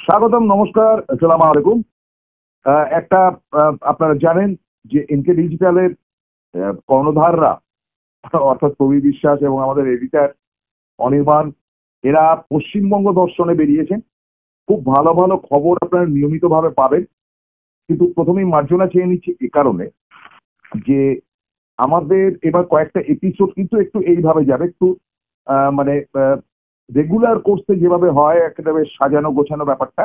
স্বাগতম, নমস্কার, আসসালামু আলাইকুম। একটা আপনারা জানেন যে এনকে ডিজিটালের কর্ণধাররা অর্থাৎ কবি বিশ্বাস এবং আমাদের এডিটর অনির্বাণ, এরা পশ্চিমবঙ্গ দর্শনে বেরিয়েছেন। খুব ভালো ভালো খবর আপনারা নিয়মিতভাবে পাবেন। কিন্তু প্রথমেই মার্জনা চেয়ে নিচ্ছি এ কারণে যে আমাদের এবার কয়েকটা এপিসোড কিন্তু একটু এইভাবে যাবে, একটু মানে রেগুলার কোর্সে যেভাবে হয় একটা বেশ সাজানো গোছানো ব্যাপারটা।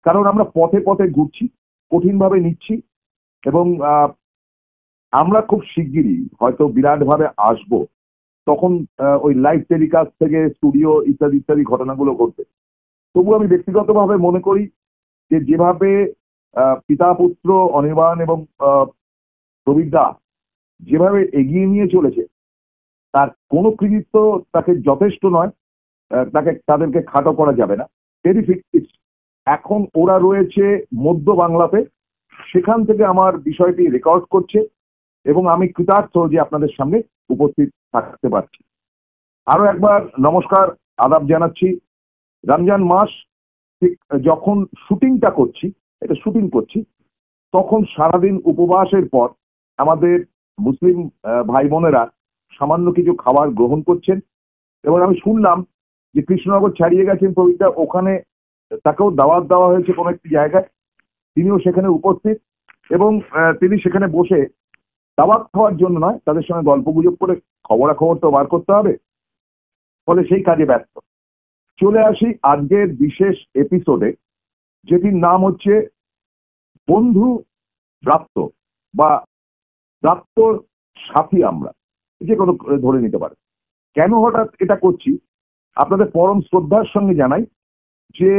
কারণ আমরা পথে পথে ঘুরছি, কঠিনভাবে নিচ্ছি, এবং আমরা খুব শিগগিরই হয়তো বিরাটভাবে আসব। তখন ওই লাইভ টেলিকাস্ট থেকে স্টুডিও ইত্যাদি ইত্যাদি ঘটনাগুলো ঘটবে। তবু আমি ব্যক্তিগতভাবে মনে করি যে যেভাবে পিতা পুত্র অনির্বাণ এবং প্রবীর দা যেভাবে এগিয়ে নিয়ে চলেছে, তার কোনো কৃতিত্ব তাকে যথেষ্ট নয়। তাদেরকে খাটো করা যাবে না। টেরিফিক। এখন ওরা রয়েছে মধ্য বাংলাতে, সেখান থেকে আমার বিষয়টি রেকর্ড করছে এবং আমি কৃতার্থ যে আপনাদের সামনে উপস্থিত থাকতে পারছি। আরো একবার নমস্কার, আদাব জানাচ্ছি। রমজান মাস ঠিক যখন শুটিংটা করছি, এটা শুটিং করছি, তখন সারাদিন উপবাসের পর আমাদের মুসলিম ভাই বোনেরা সামান্য কিছু খাবার গ্রহণ করছেন। এবং আমি শুনলাম যে কৃষ্ণনগর ছাড়িয়ে গেছেন প্রবীরদা, ওখানে তাকেও দাওয়াত দেওয়া হয়েছে কোনো একটি জায়গায়, তিনিও সেখানে উপস্থিত। এবং তিনি সেখানে বসে দাওয়াত খাওয়ার জন্য নয়, তাদের সঙ্গে গল্প গুজব করে খবরাখবর তো বার করতে হবে, ফলে সেই কাজে ব্যস্ত। চলে আসি আজকের বিশেষ এপিসোডে, যেটির নাম হচ্ছে বন্ধু প্রাপ্ত বা প্রাপ্তর সাথী। আমরা যে কোনো ধরে নিতে পারে। কেন হঠাৎ এটা করছি আপনাদের পরম শ্রদ্ধার সঙ্গে জানাই যে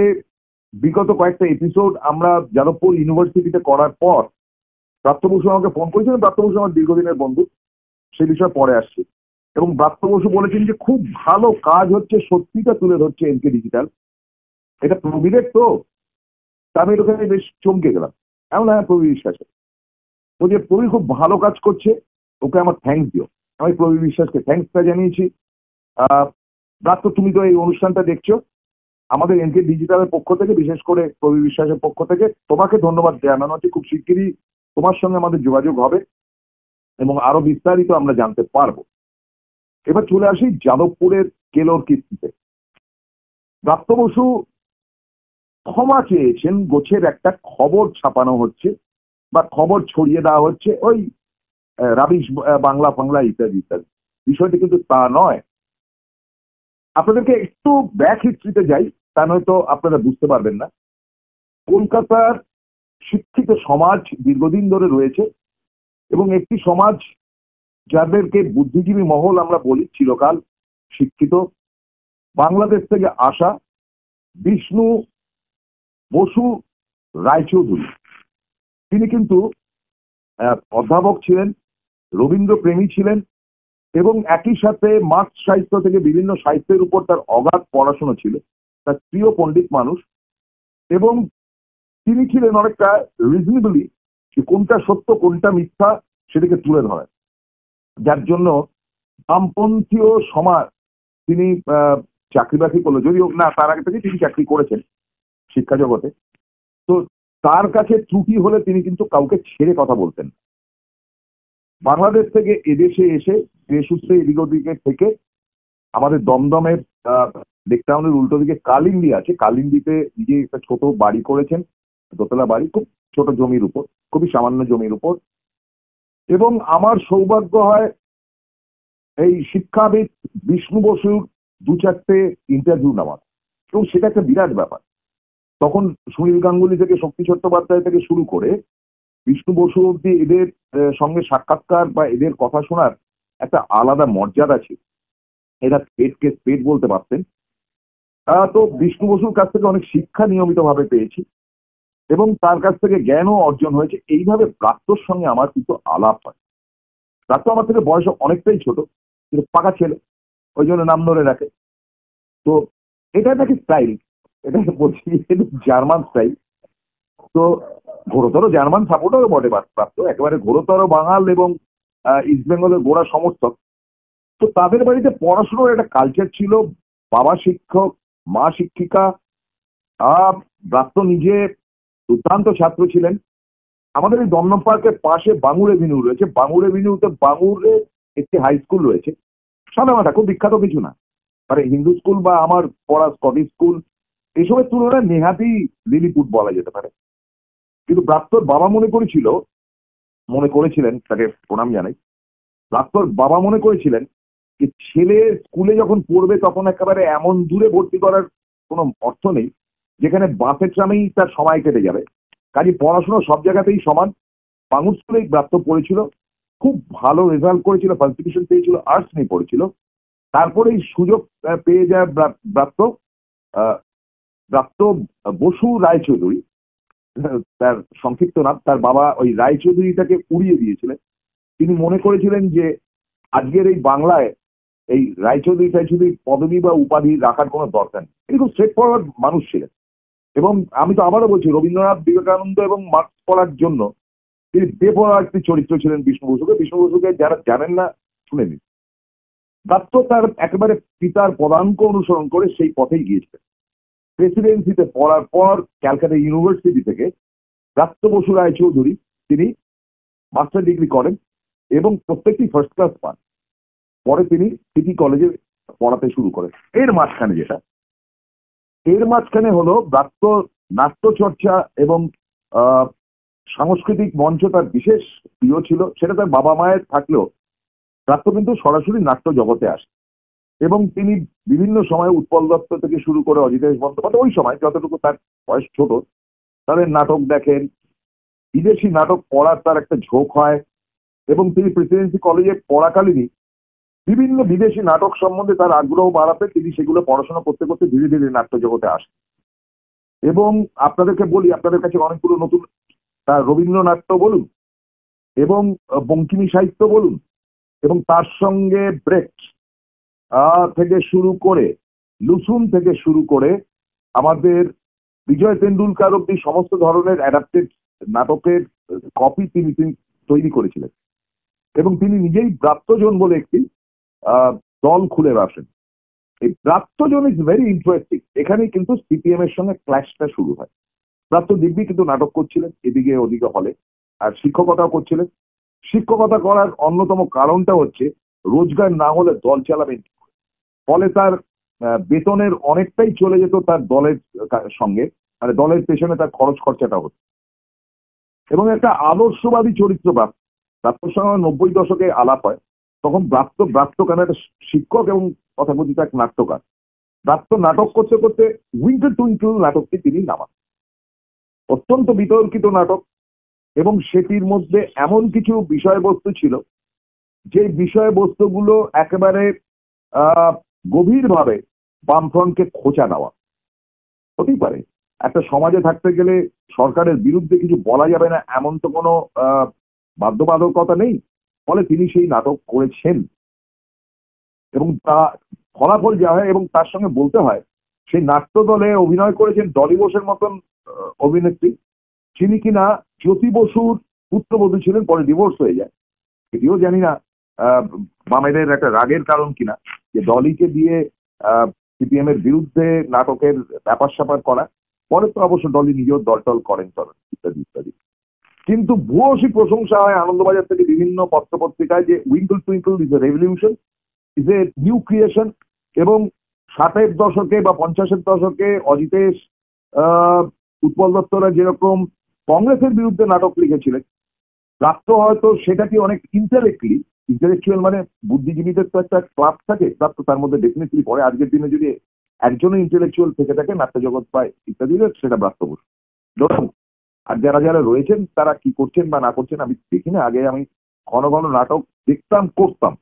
বিগত কয়েকটা এপিসোড আমরা যাদবপুর ইউনিভার্সিটিতে করার পর প্রাপ্ত বসু আমাকে ফোন করেছিলেন। প্রাপ্ত বসু আমার দীর্ঘদিনের বন্ধু, সে বিষয়ে পরে আসছি। এবং প্রাপ্ত বসু বলেছেন যে খুব ভালো কাজ হচ্ছে, সত্যিটা তুলে ধরছে এনকে ডিজিটাল। এটা প্রবীরের তো। আমি ওখানে বেশ চমকে গেলাম। এমন হ্যাঁ, প্রবীর বিশ্বাসে ও যে প্রবীর খুব ভালো কাজ করছে, ওকে আমার থ্যাংকস দিও। আমি প্রবীর বিশ্বাসকে থ্যাংকসটা জানিয়েছি। প্রাপ্ত, তুমি তো এই অনুষ্ঠানটা দেখছো, আমাদের এনকে ডিজিটালের পক্ষ থেকে, বিশেষ করে প্রবীর বিশ্বাসের পক্ষ থেকে তোমাকে ধন্যবাদ জানানো হচ্ছে। খুব শিগগিরই তোমার সঙ্গে আমাদের যোগাযোগ হবে এবং আরো বিস্তারিত আমরা জানতে পারবো। এবার চলে আসি যাদবপুরের কেলোর কীর্তিতে। প্রাপ্ত বসু ক্ষমা চেয়েছেন, গোছের একটা খবর ছাপানো হচ্ছে বা খবর ছড়িয়ে দেওয়া হচ্ছে, ওই রাবিশ বাংলা ফাংলা ইত্যাদি ইত্যাদি। বিষয়টি কিন্তু তা নয়। আপনাদেরকে একটু ব্যাক হিস্ট্রিতে যাই, তা নয়তো আপনারা বুঝতে পারবেন না। কলকাতার শিক্ষিত সমাজ দীর্ঘদিন ধরে রয়েছে এবং একটি সমাজ যাদেরকে বুদ্ধিজীবী মহল আমরা বলি, চিরকাল শিক্ষিত। বাংলাদেশ থেকে আসা বিষ্ণু বসু রায়চৌধুরী, তিনি কিন্তু অধ্যাপক ছিলেন, রবীন্দ্র প্রেমী ছিলেন এবং একই সাথে মার্ক্স সাহিত্য থেকে বিভিন্ন সাহিত্যের উপর তার অগাধ পড়াশোনা ছিল। তার প্রিয় পণ্ডিত মানুষ এবং তিনি ছিলেন অনেকটা রিজনেবলি যে কোনটা সত্য কোনটা মিথ্যা সেটাকে তুলে ধরেন, যার জন্য বামপন্থীয় সমাজ তিনি চাকরি বাকরি করলো, যদিও না তার আগে থেকে তিনি চাকরি করেছেন শিক্ষা জগতে। তো তার কাছে ত্রুটি হলে তিনি কিন্তু কাউকে ছেড়ে কথা বলতেন। বাংলাদেশ থেকে এদেশে এসে দেশসূত্রে এদিক ওদিকে থেকে আমাদের দমদমের লেকটাউনের উল্টো দিকে কালিন্দি আছে, কালিন্দিতে নিজে একটা ছোট বাড়ি করেছেন, দোতলা বাড়ি, খুব ছোট জমির উপর, খুবই সামান্য জমির উপর। এবং আমার সৌভাগ্য হয় এই শিক্ষাবিদ বিষ্ণু বসুর দু চারটে ইন্টারভিউ নেওয়ার, এবং সেটা একটা বিরাট ব্যাপার। তখন সুনীল গাঙ্গুলি থেকে শক্তি চট্টোপাধ্যায় থেকে শুরু করে বিষ্ণু বসু অব্দি এদের সঙ্গে সাক্ষাৎকার বা এদের কথা শোনার একটা আলাদা মর্যাদা ছিল। এরা পেটকে পেট বলতে পারতেন। তো বিষ্ণু বসুর কাছ থেকে অনেক শিক্ষা নিয়মিতভাবে পেয়েছি এবং তার কাছ থেকে জ্ঞানও অর্জন হয়েছে। এইভাবে প্রাপ্তর সঙ্গে আমার কিন্তু আলাপ হয়। প্রাপ্ত আমার থেকে বয়স অনেকটাই ছোট, কিন্তু পাকা ছেলে, ওই জন্য নাম ধরে রাখে। তো এটা নাকি স্টাইল, এটা বলছি জার্মান স্টাইল। তো ঘোরতর জার্মান সাপোর্টারও বটে প্রাপ্ত, একেবারে ঘোরতর বাঙাল এবং ইস্ট বেঙ্গলের গোড়া সমর্থক। তো তাদের বাড়িতে পড়াশোনার একটা কালচার ছিল। বাবা শিক্ষক, মা শিক্ষিকা, ব্রাত্য নিজে দুর্দান্ত ছাত্র ছিলেন। আমাদের এই দমদম পার্কের পাশে বাঙুর এভিনিউ রয়েছে। বাঙুর এভিনিউতে বাঙুরে একটি হাই স্কুল রয়েছে, সাদামাটা, খুব বিখ্যাত কিছু না, মানে হিন্দু স্কুল বা আমার পড়া স্কটিশ স্কুল এসবের তুলনায় নেহাতি লিলিপুট বলা যেতে পারে। কিন্তু ব্রাত্যর বাবা মনে করেছিলেন, তাকে প্রণাম জানাই, ব্রাত্যর বাবা মনে করেছিলেন যে ছেলে স্কুলে যখন পড়বে তখন একেবারে এমন দূরে ভর্তি করার কোনো অর্থ নেই যেখানে বাসে ট্রামেই তার সময় কেটে যাবে, কাজে পড়াশোনা সব জায়গাতেই সমান। বাঙুর স্কুলেই ব্রাত্য পড়েছিল, খুব ভালো রেজাল্ট করেছিল, ফার্স্ট ডিভিশন পেয়েছিল, আর্টস নিয়ে পড়েছিল। তারপরেই সুযোগ পেয়ে যায় ব্রাত্য। আহ, ব্রাত্য বসু রায়চৌধুরী তার সংক্ষিপ্ত নাম। তার বাবা ওই রায়চৌধুরীটাকে উড়িয়ে দিয়েছিলেন। তিনি মনে করেছিলেন যে আজকের এই বাংলায় এই রায়চৌধুরী পদবি বা উপাধি রাখার কোনো দরকার নেই। তিনি খুব স্ট্রেট ফরওয়ার্ড মানুষ ছিলেন। এবং আমি তো আবারও বলছি, রবীন্দ্রনাথ, বিবেকানন্দ এবং মার্কস পড়ার জন্য তিনি বেপরোয়া একটি চরিত্র ছিলেন বিষ্ণু বসুকে। বিষ্ণু বসুকে যারা জানেন না শুনে নিন। দত্ত তার একেবারে পিতার পদাঙ্ক অনুসরণ করে সেই পথেই গিয়েছিলেন। প্রেসিডেন্সিতে পড়ার পর ক্যালকাটা ইউনিভার্সিটি থেকে ব্রাত্য বসু রায়চৌধুরী তিনি মাস্টার ডিগ্রি করেন এবং প্রত্যেকটি ফার্স্ট ক্লাস পান। পরে তিনি সিটি কলেজে পড়াতে শুরু করেন। এর মাঝখানে হলো ব্রাত্য নাট্যচর্চা এবং সাংস্কৃতিক মঞ্চ তার বিশেষ প্রিয় ছিল। সেটা তার বাবা মায়ের থাকলেও ব্রাত্য কিন্তু সরাসরি নাট্য জগতে আসে এবং তিনি বিভিন্ন সময় উৎপল দত্ত থেকে শুরু করে অজিতেশ বন্দ্যোপাধ্যায়, ওই সময় যতটুকু তার বয়স ছোট, তাদের নাটক দেখেন। বিদেশি নাটক পড়ার তার একটা ঝোঁক হয় এবং তিনি প্রেসিডেন্সি কলেজে পড়াকালীনই বিভিন্ন বিদেশি নাটক সম্বন্ধে তার আগ্রহ বাড়াতে তিনি সেগুলো পড়াশোনা করতে করতে ধীরে ধীরে নাট্য জগতে আসেন। এবং আপনাদেরকে বলি, আপনাদের কাছে অনেকগুলো নতুন তার রবীন্দ্রনাট্য বলুন এবং বঙ্কিমী সাহিত্য বলুন এবং তার সঙ্গে ব্রেক্ট থেকে শুরু করে লুসুন থেকে শুরু করে আমাদের বিজয় তেন্ডুলকার অব্দি সমস্ত ধরনের অ্যাডাপ্টেড নাটকের কপি তিনি তৈরি করেছিলেন। এবং তিনি নিজেই ব্রাত্যজন বলে একটি দল খুলে বসেন। এই ব্রাত্যজন ইজ ভেরি ইন্টারেস্টিং। এখানেই কিন্তু সিপিএম এর সঙ্গে ক্ল্যাশটা শুরু হয়। ব্রাত্য দিব্যি কিন্তু নাটক করছিলেন এদিকে ওদিকে হলে, আর শিক্ষকতাও করছিলেন। শিক্ষকতা করার অন্যতম কারণটা হচ্ছে রোজগার না হলে দল চালাবেন, ফলে তার বেতনের অনেকটাই চলে যেত তার দলের সঙ্গে, মানে দলের পেছনে তার খরচ খরচাটা হতো। এবং একটা আদর্শবাদী চরিত্র ব্রাত্যর সঙ্গে 90 দশকে আলাপ হয়। তখন ব্রাত্য কেন একটা শিক্ষক এবং তথাকথিত এক নাট্যকার। ব্রাত্য নাটক করতে করতে উইঙ্কেল টুইঙ্কেল নাটকটি তিনি নামান। অত্যন্ত বিতর্কিত নাটক এবং সেটির মধ্যে এমন কিছু বিষয়বস্তু ছিল যে বিষয়বস্তুগুলো একেবারে গভীরভাবে বামফ্রন্টকে খোঁচা দেওয়া। হতেই পারে, একটা সমাজে থাকতে গেলে সরকারের বিরুদ্ধে কিছু বলা যাবে না এমন তো কোনো বাধ্যবাধকতা নেই। ফলে তিনি সেই নাটক করেছেন এবং তা ফলাফল যা হয়, এবং তার সঙ্গে বলতে হয় সেই নাট্য দলে অভিনয় করেছেন ডলি বোসের মতন অভিনেত্রী, যিনি কিনা জ্যোতি বসুর পুত্রবধূ ছিলেন, পরে ডিভোর্স হয়ে যায়। এটিও জানি না বামেদের একটা রাগের কারণ কিনা যে ডলিকে দিয়ে সিপিএম এর বিরুদ্ধে নাটকের ব্যাপার স্যাপার করা। পরে তো অবশ্য ডলি নিজেও দলটল করেন ইত্যাদি ইত্যাদি। কিন্তু ভূয়সী প্রশংসা হয় আনন্দবাজার থেকে বিভিন্ন পত্রপত্রিকায় যে winkle twinkle is a revolution, is a new creation. এবং 60-এর দশকে বা 50-এর দশকে অজিতেশ, উৎপল দত্তরা যেরকম কংগ্রেসের বিরুদ্ধে নাটক লিখেছিলেন, ব্রাত্য হয়তো সেটাকে অনেক ইন্টেলেকচুয়াল মানে বুদ্ধিজীবীদের তো একটা ক্লাব থাকে, ব্রাত্য তার মধ্যে ডেফিনেটলি পড়ে। আজকের দিনে যদি একজনও ইন্টেলেকচুয়াল থেকে থাকে নাট্যজগৎ পায় ইত্যাদি, সেটা ব্রাত্য বসু। ধরুন, আর যারা যারা রয়েছেন তারা কি করছেন বা না করছেন আমি দেখি না। আগে আমি ঘন ঘন নাটক দেখতাম, করতাম,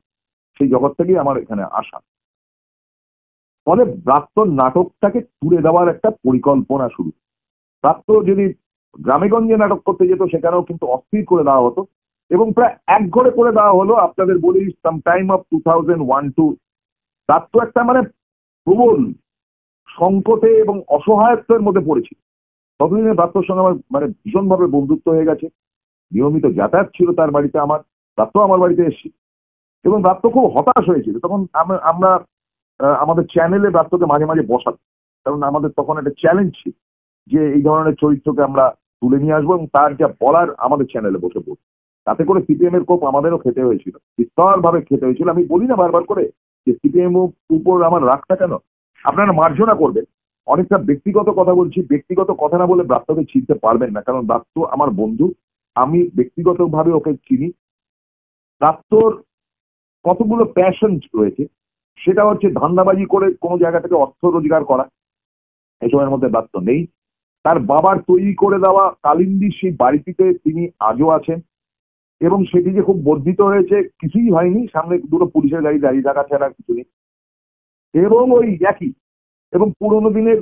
সেই জগৎ থেকেই আমার এখানে আসা। ফলে ব্রাত্য নাটকটাকে তুলে দেওয়ার একটা পরিকল্পনা শুরু। ব্রাত্য যদি গ্রামেগঞ্জে নাটক করতে যেত সেখানেও কিন্তু অস্থির করে দেওয়া হতো এবং প্রায় একঘরে করে দেওয়া হলো। আপনাদের বলি সাম টাইম অফ 2001-2 ব্রাত্য একটা মানে প্রবল সংকটে এবং অসহায়ত্বের মধ্যে পড়েছিল। ততদিনে ব্রাত্যর সঙ্গে আমার মানে ভীষণভাবে বন্ধুত্ব হয়ে গেছে, নিয়মিত যাতায়াত ছিল তার বাড়িতে আমার, ব্রাত্য আমার বাড়িতে এসেছি। এবং ব্রাত্য খুব হতাশ হয়েছিল। তখন আমরা আমাদের চ্যানেলে ব্রাত্যকে মাঝে মাঝে বসাতাম, কারণ আমাদের তখন একটা চ্যালেঞ্জ ছিল যে এই ধরনের চরিত্রকে আমরা তুলে নিয়ে আসবো এবং তার যা বলার আমাদের চ্যানেলে বসে পড়বো। তাতে করে সিপিএম এর কোপ আমাদেরও খেতে হয়েছিল, বিস্তরভাবে খেতে হয়েছিল। আমি বলি না বারবার করে যে সিপিএম উপর আমার রাগটা কেন, আপনারা মার্জনা করবেন। অনেকটা ব্যক্তিগত কথা বলছি, ব্যক্তিগত কথা না বলে ব্রাত্যকে চিনতে পারবেন না, কারণ ব্রাত্য আমার বন্ধু, আমি ব্যক্তিগতভাবে ওকে চিনি। ব্রাত্যর কতগুলো প্যাশন রয়েছে, সেটা হচ্ছে ধান্দাবাজি করে কোনো জায়গা থেকে অর্থ রোজগার করা, এসবের মধ্যে ব্রাত্য নেই। তার বাবার তৈরি করে দেওয়া কালিন্দি সেই বাড়িটিতে তিনি আজও আছেন এবং সেটি যে খুব বর্ধিত হয়েছে কিছুই হয়নি, সামনে দুটো পুলিশের গাড়ি দাঁড়িয়ে থাকা ছাড়া কিছু নেই। এবং ওই একই এবং পুরোনো দিনের,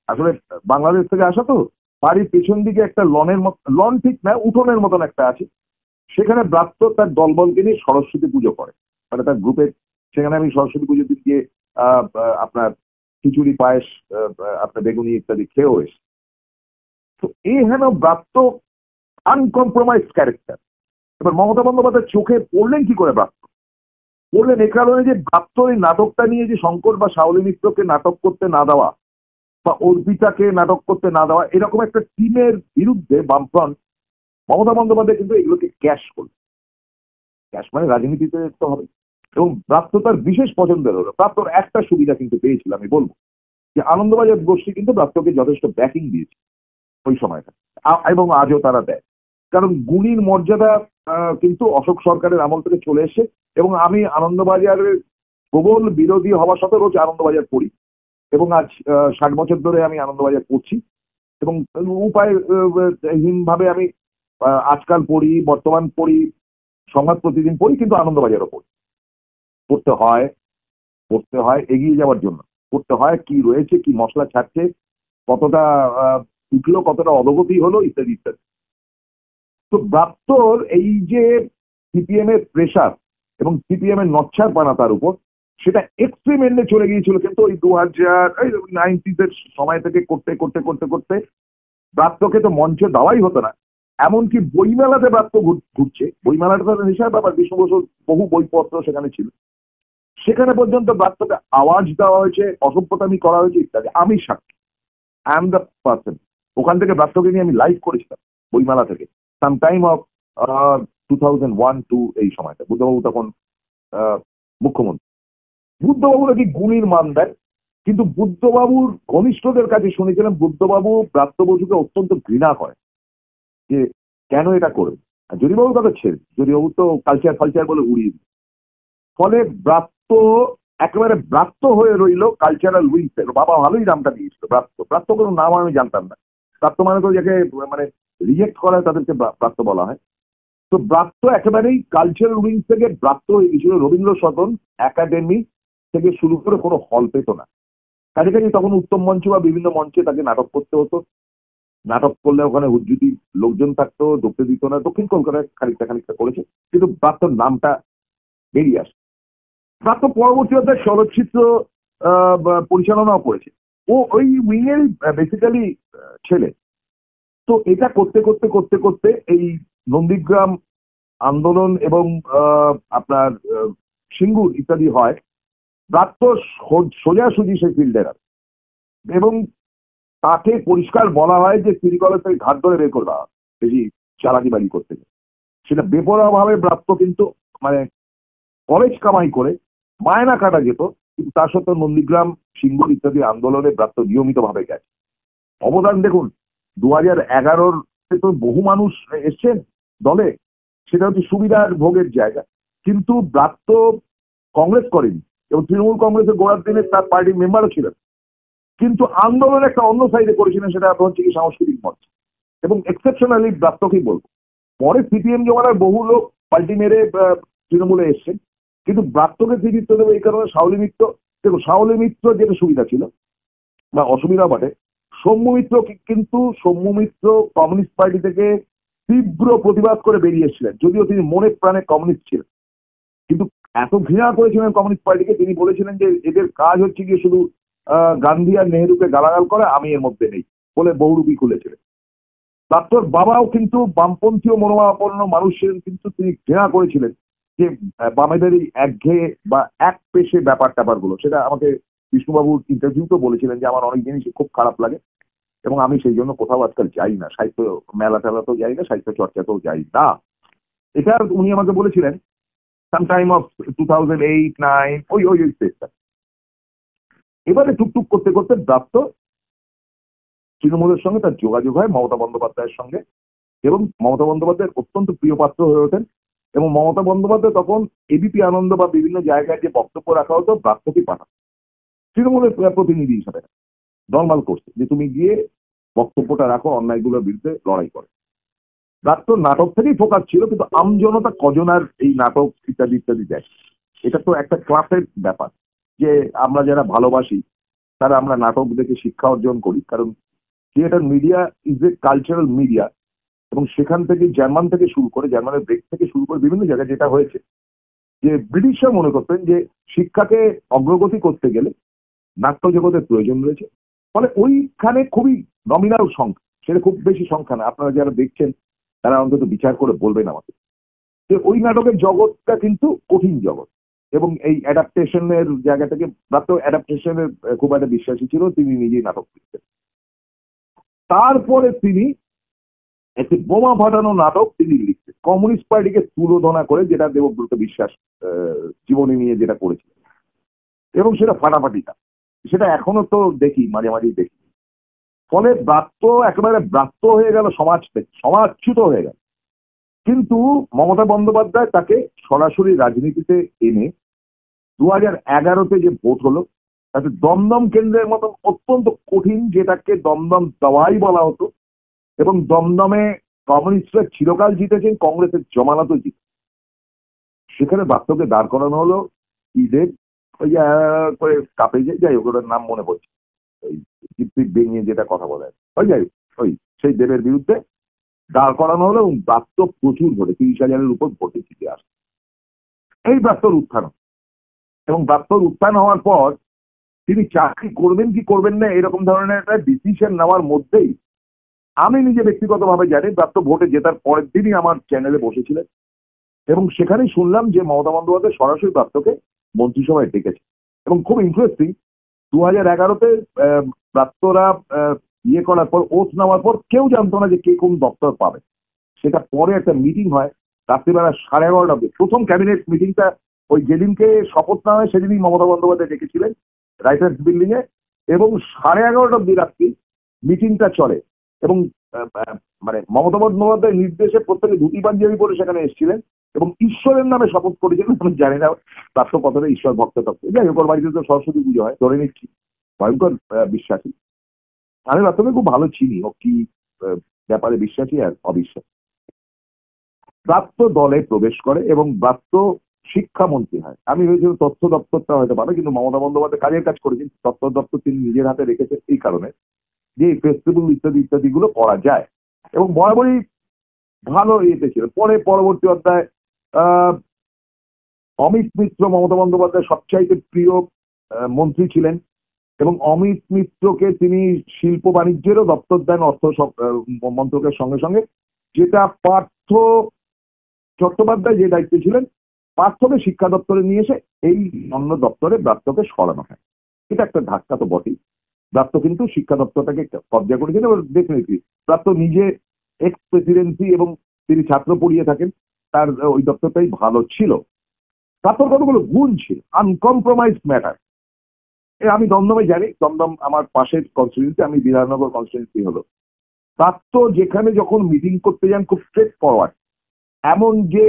আসলে বাংলাদেশ থেকে আসা তো, বাড়ির পেছন দিকে একটা লনের মতো, লন ঠিক না, উঠোনের মতন একটা আছে, সেখানে ব্রাত্য তার দলবলকে নিয়ে সরস্বতী পুজো করে, মানে তার গ্রুপের। সেখানে আমি সরস্বতী পুজোর দিন গিয়ে আপনার খিচুড়ি পায়েস, আপনার বেগুনি ইত্যাদি খেয়েও এসে। তো এই হেন ব্রাত্য আনকম্প্রোমাইজ ক্যারেক্টার। এবার মমতা বন্দ্যোপাধ্যায় চোখে পড়লেন কি করে ব্রাত্য? পড়লেন এ কারণে যে ব্রাত্য এই নাটকটা নিয়ে যে শঙ্কর বা শাওলি মিত্রকে নাটক করতে না দেওয়া বা অর্পিতাকে নাটক করতে না দেওয়া, এরকম একটা টিমের বিরুদ্ধে বামফ্রন্ট, মমতা বন্দ্যোপাধ্যায় কিন্তু এগুলোকে ক্যাশ করল। ক্যাশ মানে রাজনীতিতে তো হবে। এবং ব্রাত্য তার বিশেষ পছন্দের হলো। ব্রাত্যর একটা সুবিধা কিন্তু পেয়েছিল, আমি বলবো যে আনন্দবাজার গোষ্ঠী কিন্তু ব্রাত্যকে যথেষ্ট ব্যাকিং দিয়েছে ওই সময়টা, এবং আজও তারা দেয়। কারণ গুণীর মর্যাদা কিন্তু অশোক সরকারের আমল থেকে চলে এসে, এবং আমি আনন্দবাজারের প্রবল বিরোধী হওয়া সত্ত্বেও রোজ আনন্দবাজার পড়ি এবং আজ 60 বছর ধরে আমি আনন্দবাজার পড়ছি এবং উপায়হীনভাবে আমি আজকাল পড়ি, বর্তমান পড়ি, সংবাদ প্রতিদিন পড়ি, কিন্তু আনন্দবাজারও পড়ি। পড়তে হয়, পড়তে হয় এগিয়ে যাওয়ার জন্য, পড়তে হয় কি রয়েছে, কি মশলা ছাড়ছে, কতটা উঠলো, কতটা অধোগতি হলো, ইত্যাদি ইত্যাদি। তো ব্রাত্যর এই যে সিপিএম এর প্রেশার এবং সিপিএম এর নচ্ছার পানা তার উপর, সেটা এক্সট্রিম এন্ডে চলে গিয়েছিল। কিন্তু ওই 2090 সময় থেকে করতে করতে করতে করতে ব্রাত্যকে তো মঞ্চে দেওয়াই হতো না। এমনকি বইমেলাতে ব্রাত্য ঘুরছে, বইমেলাটা তো নেশার ব্যাপার, বিষ্ণু বসুর বহু বইপত্র সেখানে ছিল, সেখানে পর্যন্ত ব্রাত্যকে আওয়াজ দেওয়া হয়েছে, অসভ্যতামি করা হয়েছে ইত্যাদি। আমি সাক্ষী, আই এম দ্য পার্সন। ওখান থেকে ব্রাত্যকে নিয়ে আমি লাইভ করেছিলাম বইমেলা থেকে, সাম টাইম অফ 2001-2 এই সময়টা। বুদ্ধবাবু তখন মুখ্যমন্ত্রী। বুদ্ধবাবু নাকি গুণীর মান দেন, কিন্তু বুদ্ধবাবুর ঘনিষ্ঠদের কাছে শুনেছিলাম বুদ্ধবাবু ব্রাত্য বসুকে অত্যন্ত ঘৃণা করে, যে কেন এটা করবে। জরিবাবুর কথা ছেড়ে, জরিবাবু তো কালচার ফালচার বলে উড়িয়ে দিল। ফলে ব্রাত্য একেবারে ব্রাত্য হয়ে রইল কালচারাল উইংসের। বাবা ভালোই নামটা দিয়েছিল ব্রাত্য। ব্রাত্য কোনো নাম আমি জানতাম না। ব্রাত্য মানে তো যাকে মানে রিজেক্ট করা হয় তাদেরকে ব্রাত্য বলা হয়। তো ব্রাত্য একেবারেই কালচারাল উইংস থেকে ব্রাত্য হয়ে গেছিল রবীন্দ্র সদন একাডেমি থেকে শুরু করে কোনো হল পেত না। কাজে কাজে তখন উত্তম মঞ্চ বা বিভিন্ন মঞ্চে তাকে নাটক করতে হতো। নাটক করলে ওখানে উজ্জুতি লোকজন থাকতো, ঢুকতে দিত না। দক্ষিণ কলকাতায় খানিকটা খানিকটা করেছে, কিন্তু ব্রাত্যর নামটা বেরিয়ে আসে। ব্রাত্য পরবর্তী অধ্যায় চলচ্চিত্র পরিচালনাও করেছে। ও ওই উইং এর বেসিক্যালি ছেলে। তো এটা করতে করতে করতে করতে এই নন্দীগ্রাম আন্দোলন এবং আপনার সিঙ্গুর ইত্যাদি হয়। ব্রাত্য সোজাসুজি সেই ফিল্ডে এবং তাকে পরিষ্কার বলা হয় যে সিটি কলেজ থেকে ঘাট ধরে বের করে দেওয়া, বেশি চালাকি বাড়ি করতে গেলে। সেটা বেপরোয়া ভাবে ব্রাত্য কিন্তু মানে কলেজ কামাই করে মায়না কাটা যেত, কিন্তু তার সত্ত্বেও নন্দীগ্রাম সিঙ্গুর ইত্যাদি আন্দোলনে ব্রাত্য নিয়মিত ভাবে গেছে। অবদান দেখুন, 2011 তো বহু মানুষ এসছেন দলে, সেটা হচ্ছে সুবিধার ভোগের জায়গা। কিন্তু ব্রাত্য কংগ্রেস করেনি এবং তৃণমূল কংগ্রেসের গোড়ার দিনে তার পার্টির মেম্বারও ছিলেন, কিন্তু আন্দোলন একটা অন্য সাইডে করেছিলেন, সেটা হচ্ছে কি সাংস্কৃতিক মঞ্চ। এবং এক্সেপশনালি ব্রাত্যকেই বলবো। পরে সিপিএম জমানার বহু লোক পাল্টি মেরে তৃণমূলে এসছেন, কিন্তু ব্রাত্যকে কৃতিত্ব দেবে এই কারণে শাওলি মিত্র। দেখো শাওলি মিত্র যেটা সুবিধা ছিল বা অসুবিধা বটে, সৌম্য মিত্র কিন্তু সৌম্য মিত্র কমিউনিস্ট পার্টি থেকে তীব্র প্রতিবাদ করে বেরিয়ে এসেছিলেন, যদিও তিনি মনে প্রাণে কমিউনিস্ট ছিলেন। কিন্তু এত ঘৃণা করেছিলেন কমিউনিস্ট পার্টিকে, তিনি বলেছিলেন যে এদের কাজ হচ্ছে গিয়ে শুধু গান্ধী আর নেহেরুকে গালাগাল করা, আমি এর মধ্যে নেই বলে বহুরূপী খুলেছিলেন। ব্রাত্যর বাবাও কিন্তু বামপন্থী ও মনোভাবাপন্ন মানুষ ছিলেন, কিন্তু তিনি ঘৃণা করেছিলেন যে বামেদের এই একঘেয়ে বা এক পেশে ব্যাপার ট্যাপার গুলো। সেটা আমাকে বিষ্ণুবাবুর ইন্টারভিউতেও বলেছিলেন যে আমার অনেক জিনিস খুব খারাপ লাগে এবং আমি সেই জন্য কোথাও আজকাল যাই না, সাহিত্য মেলা টেলাতেও যাই না, সাহিত্য চর্চাতেও যাই না। এটা উনি আমাকে বলেছিলেন সামটাইম অফ 2008-9, ওই ওই ওই স্টেজটা। এবারে টুকটুক করতে করতে ব্রাত্য তৃণমূলের সঙ্গে তার যোগাযোগ হয় মমতা বন্দ্যোপাধ্যায়ের সঙ্গে, এবং মমতা বন্দ্যোপাধ্যায়ের অত্যন্ত প্রিয় পাত্র হয়ে ওঠেন। এবং মমতা বন্দ্যোপাধ্যায় তখন এবিপি আনন্দ বা বিভিন্ন জায়গায় যে বক্তব্য রাখা হতো ব্রাত্যকে পাঠান তৃণমূলের প্রতিনিধি হিসাবে, নর্মাল করছে যে তুমি গিয়ে বক্তব্যটা রাখো, অন্যায়গুলোর বিরুদ্ধে লড়াই করে। ব্রাত্য নাটক থেকেই ফোকাস ছিল, কিন্তু আমজনতা কজনার এই নাটক ইত্যাদি ইত্যাদি দেখে। এটা তো একটা ক্লাসের ব্যাপার যে আমরা যারা ভালোবাসি তারা আমরা নাটক দেখে শিক্ষা অর্জন করি, কারণ theatre media is a cultural media. এবং সেখান থেকে জার্মান থেকে শুরু করে, জার্মানের ব্রেক থেকে শুরু করে বিভিন্ন জায়গায় যেটা হয়েছে যে ব্রিটিশরা মনে করতেন যে শিক্ষাকে অগ্রগতি করতে গেলে নাট্য জগতের প্রয়োজন রয়েছে। ফলে ওইখানে খুবই নমিনাল সংখ্যা, সেটা খুব বেশি সংখ্যা না, আপনারা যারা দেখছেন তারা অন্তত বিচার করে বলবেন আমাকে যে ওই নাটকের জগৎটা কিন্তু কঠিন জগৎ। এবং এই অ্যাডাপ্টেশনের জায়গা থেকে ব্রাত্য অ্যাডাপ্টেশনের খুব একটা বিশ্বাসী ছিল, তিনি নিজেই নাটক লিখতেন। তারপরে তিনি একটি বোমা ফাটানো নাটক তিনি লিখতেন কমিউনিস্ট পার্টিকে তুলোধনা করে, যেটা দেবব্রত বিশ্বাস জীবনী নিয়ে যেটা করেছিলেন, এবং সেটা ফাটাফাটিটা, সেটা এখনো তো দেখি, মাঝে মাঝেই দেখি। ফলে ব্রাত্য একেবারে ব্রাত্য হয়ে গেল, সমাজ থেকে সমাজচ্যুত হয়ে গেল। কিন্তু মমতা বন্দ্যোপাধ্যায় তাকে সরাসরি রাজনীতিতে এনে 2011-তে যে ভোট হলো তাতে দমদম কেন্দ্রের মতন অত্যন্ত কঠিন, যেটাকে দমদম দাওয়াই বলা হতো, এবং দমদমে কমিউনিস্টরা চিরকাল জিতেছেন, কংগ্রেসের জমানাতও জিতে, সেখানে ব্রাত্যকে দাঁড় করানো হলো ঈদের ওই যে করে কাপে যে, যাই হোক ওটার নাম মনে পড়ছে, ওই জিপ ভেঙে যেটা কথা বলে, ওই যাই ওই সেই দেবের বিরুদ্ধে দাঁড় করানো হলো, এবং ব্রাত্য প্রচুর ভোটে 30,000-এর উপর ভোটে জিতে আসে। এই ব্রাত্যর উত্থান, এবং ব্রাত্যর উত্থান হওয়ার পর তিনি চাকরি করবেন কি করবেন না এরকম ধরনের একটা ডিসিশন নেওয়ার মধ্যেই আমি নিজে ব্যক্তিগতভাবে জানি ব্রাত্য ভোটে জেতার পরের দিনই আমার চ্যানেলে বসেছিলেন, এবং সেখানেই শুনলাম যে মমতা বন্দ্যোপাধ্যায় সরাসরি ব্রাত্যকে মন্ত্রিসভায় ডেকেছে। এবং খুব ইন্টারেস্টিং, 2011-তে ব্রাত্যরা ইয়ে করার পর, ওথ নেওয়ার পর কেউ জানতো না যে কে কোন দপ্তর পাবে। সেটা পরে একটা মিটিং হয় রাত্রিবেলা 11:30 অব্দি, প্রথম ক্যাবিনেট মিটিংটা ওই যেদিনকে শপথ নেওয়া হয় সেদিনই মমতা বন্দ্যোপাধ্যায় ডেকেছিলেন রাইটার্স বিল্ডিং এ, এবং 11:30 অব্দি রাত্রি মিটিংটা চলে। এবং মানে মমতা বন্দ্যোপাধ্যায়ের নির্দেশে প্রত্যেকে ধুতি পাঞ্জাবি পরে সেখানে এসেছিলেন, এবং ঈশ্বরের নামে শপথ করেছিলেন। আমি জানি না প্রাপ্ত কতটা ঈশ্বর ভক্ত তত্ত্ব, যাই হোক ওর বাড়িতে তো সরস্বতী পুজো হয়, ধরে নিচ্ছি ভয়ঙ্কর বিশ্বাসী। আমি প্রাপ্তকে খুব ভালো চিনি, ও কি ব্যাপারে বিশ্বাসী আর অবিশ্বাসী। প্রাপ্ত দলে প্রবেশ করে এবং প্রাপ্ত শিক্ষামন্ত্রী হয়। আমি ভেবেছিলাম তথ্য দপ্তরটা হয়তো পাবে, কিন্তু মমতা বন্দ্যোপাধ্যায় কাজের কাজ করেছেন, তথ্য দপ্তর তিনি নিজের হাতে রেখেছেন এই কারণে যে ফেস্টিভ্যাল ইত্যাদি ইত্যাদি গুলো করা যায়, এবং বরাবরই ভালো ইয়েতে ছিল। পরে পরবর্তী অধ্যায় অমিত মিত্র মমতা বন্দ্যোপাধ্যায় সবচাইতে প্রিয় মন্ত্রী ছিলেন, এবং অমিত মিত্রকে তিনি শিল্প বাণিজ্যেরও দপ্তর দেন অর্থ মন্ত্রকের সঙ্গে সঙ্গে, যেটা পার্থ চট্টোপাধ্যায় যে দায়িত্বে ছিলেন, পার্থকে শিক্ষা দপ্তরে নিয়ে এসে এই অন্য দপ্তরে ব্রাত্যকে সরানো হয়। এটা একটা ধাক্কা তো বটেই। ব্রাত্য কিন্তু শিক্ষা দপ্তরটাকে কবজা করেছেন, এবং ডেফিনেটলি ব্রাত্য নিজে এক্স প্রেসিডেন্সি এবং তিনি ছাত্র পড়িয়ে থাকেন, তার ওই দপ্তরটাই ভালো ছিল। ব্রাত্যর কতগুলো গুণ ছিল, আনকম্প্রোমাইজ ম্যাটার। আমি দমদমে জানি, দমদম আমার পাশের কনস্টিটিউয়েন্সি, আমি বিধাননগর কনস্টিটিউয়েন্সি হলো। ব্রাত্য যেখানে যখন মিটিং করতে যান খুব স্ট্রেট ফরওয়ার্ড, এমন যে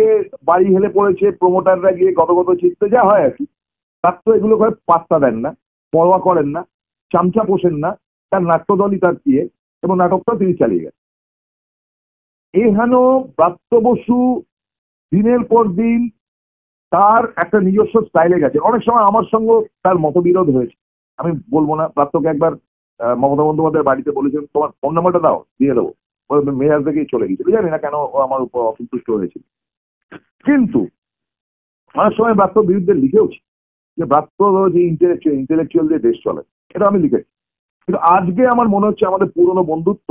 বাড়ি হেলে পড়েছে প্রমোটাররা গিয়ে গদগদ চিত্তে যা হয় আর কি, ব্রাত্য এগুলো করে পাত্তা দেন না, পরোয়া করেন না, চামচা পোষেন না, তার নাট্যদলই তার দিয়ে, এবং নাটকটা তিনি চালিয়ে গেছেন। এহেন ব্রাত্য বসু দিনের পর দিন তার একটা নিজস্ব স্টাইলে গেছে। অনেক সময় আমার সঙ্গে তার মতবিরোধ হয়েছে, আমি বলবো না। ব্রাত্যকে একবার মমতা বন্দ্যোপাধ্যায়ের বাড়িতে বলেছেন তোমার ফোন নাম্বারটা দাও, দিয়ে দেবো, মেয়াজ থেকেই চলে গেছিল, জানি না কেন ও আমার উপর অসন্তুষ্ট হয়েছিল। কিন্তু অনেক সময় ব্রাত্য বিরুদ্ধে লিখেওছি যে ব্রাত্য যে ইন্টেলেকচুয়াল দিয়ে দেশ চলে, এটা আমি লিখেছি। কিন্তু আজকে আমার মনে হচ্ছে আমাদের পুরনো বন্ধুত্ব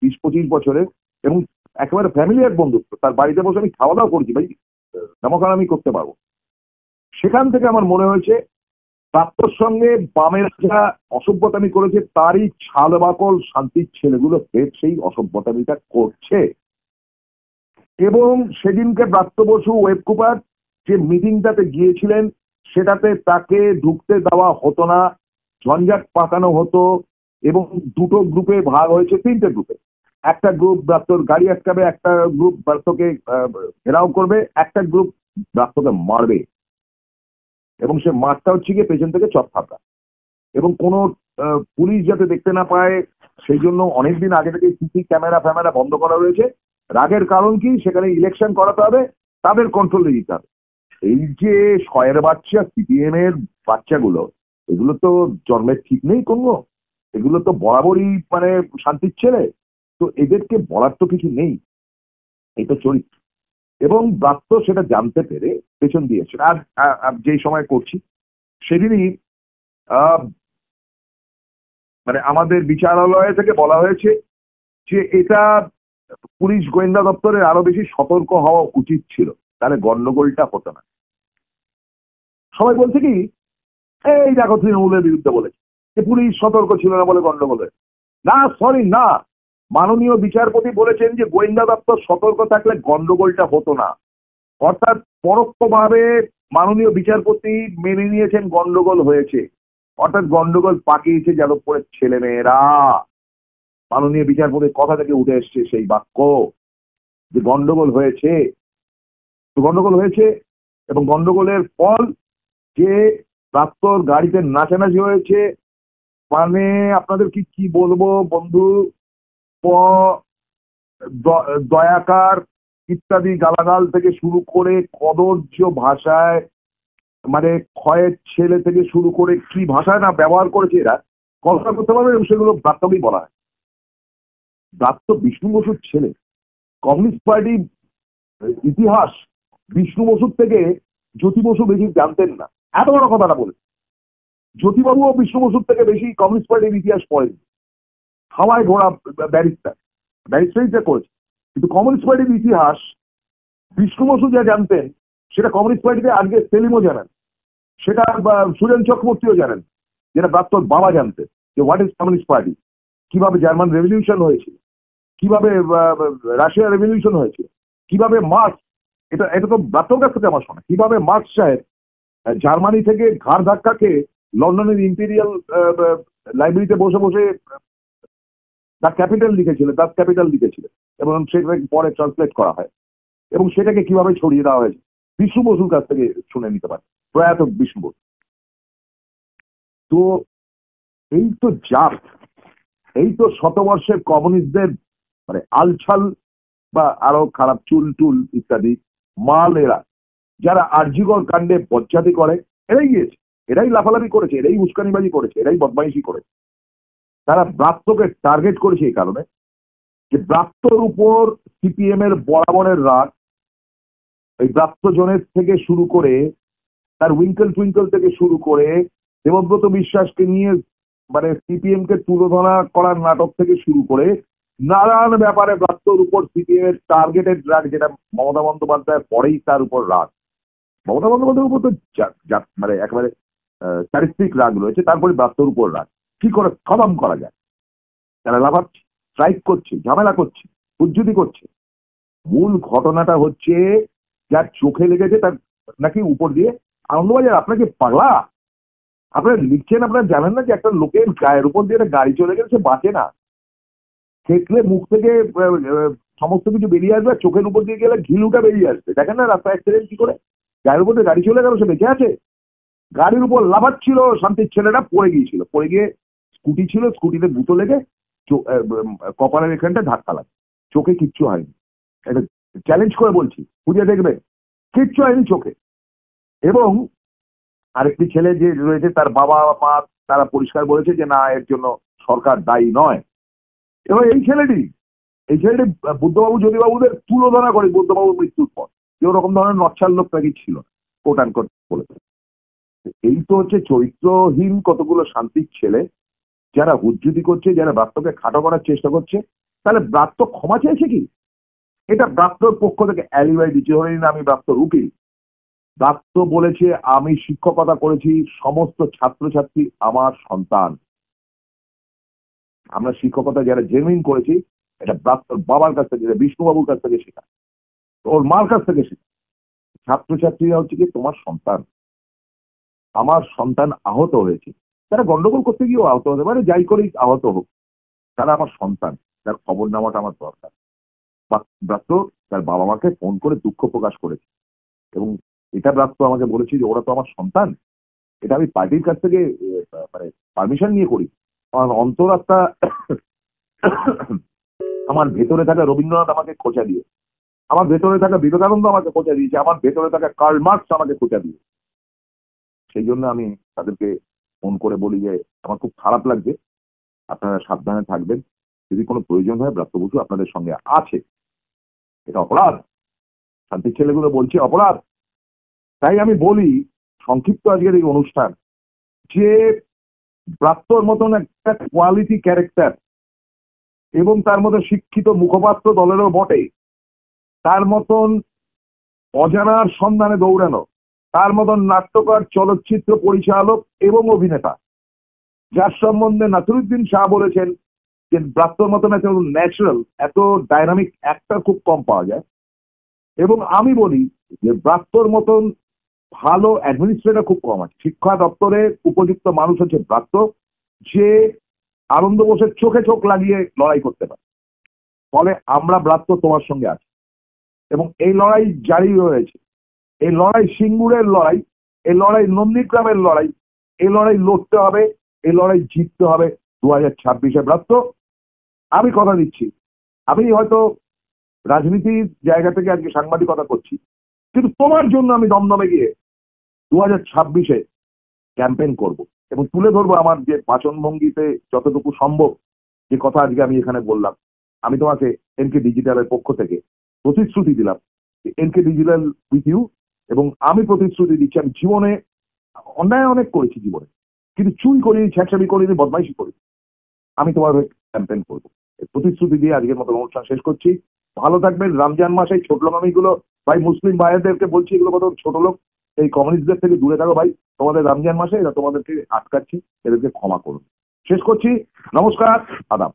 20-25 বছরের, এবং একেবারে ফ্যামিলিয়ার বন্ধুত্ব, তার বাড়িতে বসে আমি খাওয়া দাওয়া করছি ভাই, নামখানা আমি করতে পারবো। সেখান থেকে আমার মনে হয়েছে প্রাপ্তর সঙ্গে বামের যা অসভ্যতামি করেছে তারই ছাল বাকল শান্তির ছেলেগুলো সেই অসভ্যতামিটা করছে। এবং সেদিনকে ব্রাত্য বসু ওয়েবকুপার যে মিটিংটাতে গিয়েছিলেন সেটাতে তাকে ঢুকতে দেওয়া হতো না, ঝঞ্ঝাট পাকানো হতো এবং দুটো গ্রুপে ভাগ হয়েছে, তিনটে গ্রুপে। একটা গ্রুপ ব্রাত্যর গাড়ি আটকাবে, একটা গ্রুপ ব্রাত্যকে ঘেরাও করবে, একটা গ্রুপ ব্রাত্যকে মারবে। এবং সে মারটা হচ্ছে গিয়ে পেছন থেকে চপ থাপড়া, এবং কোনো পুলিশ যাতে দেখতে না পায় সেই জন্য অনেকদিন আগে থেকে সিসি ক্যামেরা ফ্যামেরা বন্ধ করা রয়েছে। রাগের কারণ কি, সেখানে ইলেকশন করাতে হবে, তাদের কন্ট্রোলে দিতে হবে। এই যে শয়ের বাচ্চা সিপিএম এর বাচ্চাগুলো, এগুলো তো জন্মের ঠিক নেই কোনো, এগুলো তো বরাবরই মানে শান্তির ছেলে, তো এদেরকে বলার তো কিছু নেই, এটা চরিত্র। এবং ব্রাত্য সেটা জানতে পেরে পেছন দিয়েছে। আর যেই সময় করছি সেদিনই মানে আমাদের বিচারালয় থেকে বলা হয়েছে যে এটা পুলিশ গোয়েন্দা দপ্তরের আরো বেশি সতর্ক হওয়া উচিত ছিল, তাহলে গন্ডগোলটা হতো না। সবাই বলছে কি, এই দেখো তৃণমূলের বিরুদ্ধে বলেছে যে পুলিশ সতর্ক ছিল না বলে গন্ডগোল হয়েছে। না, সরি, না, মাননীয় বিচারপতি বলেছেন যে গোয়েন্দা দপ্তর সতর্ক থাকলে গন্ডগোলটা হতো না। অর্থাৎ পরোক্ষভাবে মাননীয় বিচারপতি মেনে নিয়েছেন গন্ডগোল হয়েছে, অর্থাৎ গন্ডগোল পাকিয়েছে যাদবপুরের ছেলে মেয়েরা। মাননীয় বিচারপতির কথা থেকে উঠে এসছে সেই বাক্য যে গন্ডগোল হয়েছে, তো গন্ডগোল হয়েছে। এবং গন্ডগোলের ফল যে প্রাক্তর গাড়িতে নাচানাচি হয়েছে, মানে আপনাদের কি বলবো বন্ধু, দয়াকার ইত্যাদি গালাগাল থেকে শুরু করে কদর্য ভাষায়, মানে ক্ষয়ের ছেলে থেকে শুরু করে কি ভাষায় না ব্যবহার করেছে এরা, কল্পনা করতে পারবে। এবং সেগুলো ব্রাত্যকেই বলা হয়। ব্রাত্য বিষ্ণু বসুর ছেলে, কমিউনিস্ট পার্টির ইতিহাস বিষ্ণু বসুর থেকে জ্যোতি বসু বেশি জানতেন না, এত বড় কথাটা বলে। জ্যোতিবাবু ও বিষ্ণু বসুর থেকে বেশি কমিউনিস্ট পার্টির ইতিহাস পড়েনি। হাওয়ায় ঘোড়া ব্যারিস্টারিটা করেছে, কিন্তু কমিউনিস্ট পার্টির ইতিহাস বিষ্ণু বসু যা জানতেন সেটা কমিউনিস্ট পার্টিতে আজকে সেলিমও জানেন, সেটা সুরেন চক্রবর্তীও জানেন, যেটা ব্রাত্যর বাবা জানতেন যে হোয়াট ইজ কমিউনিস্ট পার্টি, কিভাবে জার্মান রেভলিউশন হয়েছিল, কিভাবে রাশিয়া রেভলিউশন হয়েছিল, কিভাবে মার্কস, এটা তো ব্রাত্যর কাছ থেকে আমার শোনা, কিভাবে মার্কস সাহেব জার্মানি থেকে ঘাড় ধাক্কা খেয়ে লন্ডনের ইম্পেরিয়াল লাইব্রেরিতে বসে বসে দ্য ক্যাপিটাল লিখেছিল এবং সেটাকে পরে ট্রান্সলেট করা হয় এবং সেটাকে কিভাবে ছড়িয়ে দেওয়া হয়েছে বিষ্ণু বসুর কাছ থেকে শুনে নিতে পারে, প্রয়াত বিষ্ণু বসু। তো এই তো জাত, এই তো শতবর্ষের কমিউনিস্টদের মানে আলছাল বা আরো খারাপ চুল টুল ইত্যাদি মাল, এরা যারা আরজিকর কাণ্ডে বজ্জাতি করে, এরাই গিয়েছে, এরাই লাফালাফি করেছে, এরাই উস্কানিবাজি করেছে, এরাই বদমাইশি করেছে। তারা ব্রাত্যকে টার্গেট করেছে এই কারণে যে ব্রাত্যর উপর সিপিএম এর বরাবরের রাগ, এই ব্রাত্য জনের থেকে শুরু করে তার উইঙ্কেল টুইঙ্কেল থেকে শুরু করে দেবব্রত বিশ্বাসকে নিয়ে মানে সিপিএম কে তুলোধনা করার নাটক থেকে শুরু করে নানান ব্যাপারে ব্রাত্যর উপর সিপিএম এর টার্গেটেড রাগ, যেটা মমতা বন্দ্যোপাধ্যায়ের পরেই তার উপর রাগ। মমতা বন্দ্যোপাধ্যায়ের উপর তো মানে একেবারে চারিত্রিক রাগ রয়েছে, তারপরে ব্রাত্যর উপর রাগ। কি করে খতম করা যায়, তারা লাফাচ্ছে, স্ট্রাইক করছে, ঝামেলা করছে, উজ্জুতি করছে। মূল ঘটনাটা হচ্ছে যার চোখে লেগেছে তার নাকি উপর দিয়ে আনন্দবাজার। আপনাকে পাগলা, আপনারা লিখছেন, আপনারা জানেন না যে একটা লোকের গায়ের উপর দিয়ে একটা গাড়ি চলে গেলে সে বাঁচে না, দেখলে মুখ থেকে সমস্ত কিছু বেরিয়ে আসবে, চোখের উপর দিয়ে গেলে ঘিলুটা বেরিয়ে আসবে। দেখেন না রাস্তা অ্যাক্সিডেন্ট কি করে, গায়ের উপর দিয়ে গাড়ি চলে গেল, সে বেঁচে আছে। গাড়ির উপর লাফাচ্ছিল, শান্তির ছেলেটা পড়ে গিয়েছিল, পড়ে গিয়ে স্কুটি ছিল, স্কুটিতে গুঁতো লেগে কপালের এখানটা ধাক্কা লাগে, চোখে কিচ্ছু হয়নি। এটা চ্যালেঞ্জ করে বলছি, খুঁজে দেখবেন, কিচ্ছু হয়নি চোখে। এবং আরেকটি ছেলে যে রয়েছে তার বাবা মা তারা পরিষ্কার বলেছে যে না, এর জন্য সরকার দায়ী নয়। এবার এই ছেলেটি বুদ্ধবাবু জ্যোতিবাবুদের তুলোধনা করে বুদ্ধবাবুর মৃত্যুর পর যে ওরকম ধরনের নচ্ছার লোক নাকি ছিল, কোট অ্যান্ড কোট বলেছে। এই তো হচ্ছে চরিত্রহীন কতগুলো শান্তির ছেলে যারা হুজ্জুতি করছে, যারা ব্রাত্যকে খাটো করার চেষ্টা করছে। তাহলে ব্রাত্য ক্ষমা চাইছে কি? এটা ব্রাত্যর পক্ষ থেকে অ্যালিবাই দিচ্ছে, ধরে নিন আমি ব্রাত্যর উকিল, ব্রাত্য বলেছে আমি শিক্ষকতা করেছি, সমস্ত ছাত্রছাত্রী আমার সন্তান। আমরা শিক্ষকতা যারা জেনুইন করেছি এটা ব্রাত্যর বাবার কাছ থেকে, বিষ্ণুবাবুর কাছ থেকে শেখা, ওর মার কাছ থেকে শেখা। ছাত্রছাত্রীরা হচ্ছে কি তোমার সন্তান। আমার সন্তান আহত হয়েছে, তারা গন্ডগোল করতে গিয়েও আহত হতে পারে, যাই করেই আহত হোক, তারা আমার সন্তান, তার খবর নেওয়াটা আমার দরকার। ব্রাত্য তার বাবা মাকে ফোন করে দুঃখ প্রকাশ করেছে এবং এটা ব্রাত্য আমাকে বলেছে যে ওরা তো আমার সন্তান, এটা আমি পার্টির কাছ থেকে মানে পারমিশন নিয়ে করি। আমার অন্তরাত্মা আমার ভেতরে থাকা রবীন্দ্রনাথ আমাকে খোঁচা দিয়ে, আমার ভেতরে থাকা বিবেকানন্দ আমাকে খোঁচা দিয়েছে, আমার ভেতরে থাকা কার্ল মার্কস আমাকে খোঁচা দিয়ে। সেই জন্য আমি তাদেরকে ফোন করে বলি যে আমার খুব খারাপ লাগছে, আপনারা সাবধানে থাকবেন, যদি কোনো প্রয়োজন হয় ব্রাত্য বসু আপনাদের সঙ্গে আছে। এটা অপরাধ, শান্তির ছেলেগুলো বলছে অপরাধ। তাই আমি বলি সংক্ষিপ্ত আজকের এই অনুষ্ঠান যে ব্রাত্যর মতন একটা কোয়ালিটি ক্যারেক্টার এবং তার মতো শিক্ষিত মুখপাত্র দলেরও বটে, তার মতন অজানার সন্ধানে দৌড়ানো, তার মতন নাট্যকার, চলচ্চিত্র পরিচালক এবং অভিনেতা, যার সম্বন্ধে নাসিরুদ্দিন শাহ বলেছেন যে ব্রাত্যর মতন এত ন্যাচারাল, এত ডাইনামিক অ্যাক্টর খুব কম পাওয়া যায়। এবং আমি বলি যে ব্রাত্যর মতন ভালো অ্যাডমিনিস্ট্রেটর খুব কম আছে। শিক্ষা দপ্তরে উপযুক্ত মানুষ হচ্ছে ব্রাত্য, যে আনন্দ বোসের চোখে চোখ লাগিয়ে লড়াই করতে পারে। ফলে আমরা ব্রাত্য তোমার সঙ্গে আছি এবং এই লড়াই জারি রয়েছে। এই লড়াই সিঙ্গুরের লড়াই, এই লড়াই নন্দীগ্রামের লড়াই, এই লড়াই লড়তে হবে, এই লড়াই জিততে হবে 2026-এ। ব্রাত্য আমি কথা দিচ্ছি, আমি হয়তো রাজনীতির জায়গা থেকে আজকে সাংবাদিকতা করছি, কিন্তু তোমার জন্য আমি দমদমে গিয়ে 2026-এ ক্যাম্পেইন করব এবং তুলে ধরবো আমার যে বাচনভঙ্গিতে যতটুকু সম্ভব যে কথা আজকে আমি এখানে বললাম। আমি তোমাকে এনকে ডিজিটালের পক্ষ থেকে প্রতিশ্রুতি দিলাম, এনকে ডিজিটাল উইথ ইউ, এবং আমি প্রতিশ্রুতি দিচ্ছি আমি জীবনে অন্যায় অনেক করেছি জীবনে, কিন্তু চুরি করিনি, ছ্যাঁচামি করিনি, বদমাইশি করিনি। আমি তোমার ক্যাম্পেইন করবো, প্রতিশ্রুতি দিয়ে আজকের মতো অনুষ্ঠান শেষ করছি। ভালো থাকবেন। রমজান মাসে ছোট লোক আমি এগুলো ভাই মুসলিম ভাইদেরকে বলছি, এগুলো কত ছোট লোক, এই কমিউনিস্টদের থেকে দূরে থাকো ভাই। তোমাদের রমজান মাসে এরা তোমাদেরকে আটকাচ্ছে, এদেরকে ক্ষমা করুন। শেষ করছি, নমস্কার, আদাব।